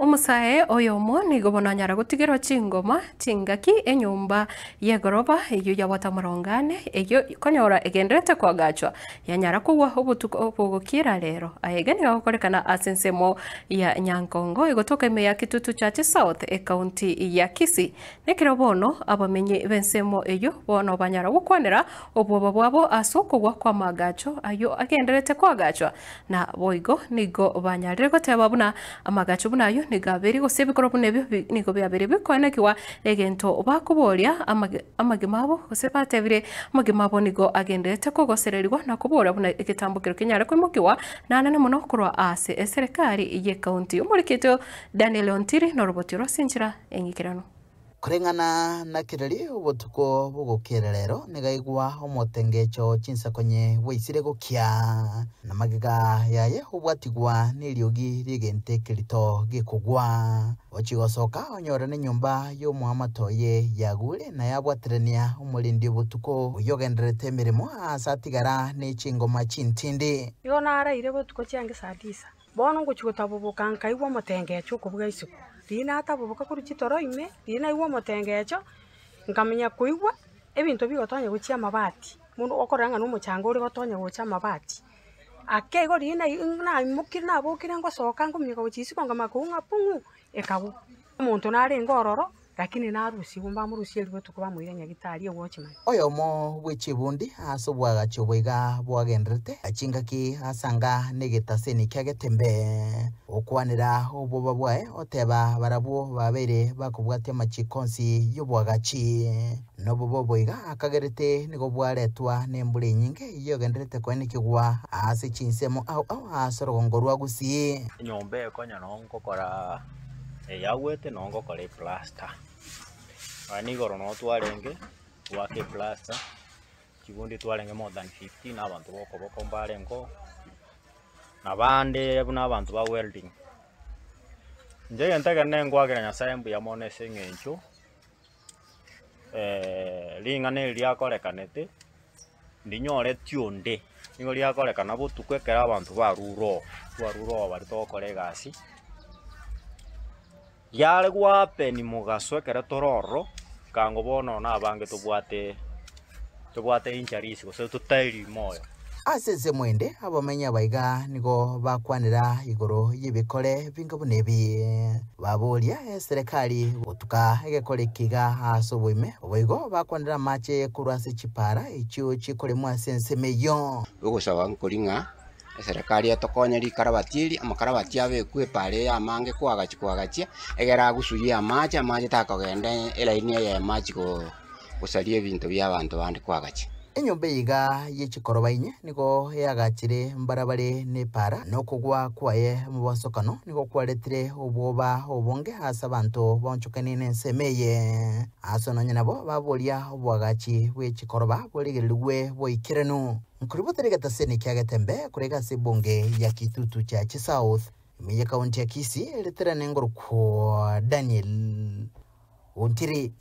Umusae oyomo nigobona nyara gutigirwa chingoma chingaki enyumba yegoroba eyo yawatamurongane eyo konyora egenderete kwagachwa yanyara kugwa obutuko obugukira rero ayegeni gakorekana asensemo ya Nyankongo igotoka ime ya Kitutu Church South county ya Kisii nekirobono abamenyi bensemo eyo bono banyara gukwanera obwoba bwabo asokugwa kwa magacho ayo agenderete kwagachwa na boigo nigo banyarire goteba buna amagacho bunayo nigaberi gosebikoro bunebyo nigo byabere bikonekiwa egento bakuboria amagimabo gosebatebire amagimabo nigo agenderete kugosererwa na kubora buna igitambukiro kinyara kwimukiwa nanane muno kurwa ase serikali ye county umurikito Daniel Ontiri no robotiro sinchira engikirano kurengana na kirari ubutuko bugukira rero nigaigwa omotengecho chinsakonye weisire gukia na magiga yaye ubwatigwa niriogi rigente kirito gikugwa ochigosoka onyora ne nyumba yo muamatoye yagure na yabwatirania umurindi ubutuko uyogenderete mirimo asatigara ne chingoma chintindi yona araire butuko cyange sadisa bono nguchugutabubuka nkaigwa motengecho kubuga isuku dina atabubuka kuri kitoro ime dina iwa motengecho nkamenya kuigwa ebintu bigotonya guchia mabati mundu okoranga no muchanga uri gotonya guchia mabati akego dina na imukira na bukira ngo soka ngumyeka guchisi kwanga makunga pungu ekabu umuntu nari ngororo lakini narusi gumba murusi elwe tukuba muirenya gitari ewochima oyomo bwechibundi asobwaga chobwega bwagendrete achingaki asanga negetaseni kyagetembe okwanira oboba bwae oteba barabo babere bakubwate machikonsi yobwagachi nobobo boiga akagerete nigo bwaretwa nembure nyinge yogendrete kwanikigwa ase chinsemo au asorogongorwa gusi nyombe konya nongokora yagwete nongokora plaster ani goro no twarenge wake plaster kibundi twarenge more than 15 abantu boko mbarengo nabande buna abantu ba welding nje ntaka nengo ageranya sayembu ya mone sengencho lingane lyakorekanete ndinyore tionde ningo lyakorekana butukwekera abantu baruro bari tokore gasi yale gwape ni mugaso kera tororo kango bono na bange tubwate incharisi gose tutairi moyo asese mwende abamenya baiga nigo bakwanira igoro yibikore bingabunebi baboria serikali utuka egekore kiga asoboime oboigo bakwanira mache kurwase chipara ichio chikore mwasense meyo ugusaba nkoringa serikali yatokonyeri karabatiri amakarabati abekwe pare amange kwagachia egera gusuya amache takogende elaini ya amache gusalie bintu bya abantu bandi kwagachia enyombe yiga yechikorobainye niko yagachire mbarabare ne para no kugwa kwaye mubasokano niko kwaretire oboba obonge hasa bantu bonchukane nensemeye asonanye nabo baboria obwagachi wechikoroba boligerirwe boikirenu nkuriboterega taseni kyagetembe kurega sibonge ya Kitutu Church South imeye kaunti ya Kisii letera nengoro kwa Daniel Ontiri.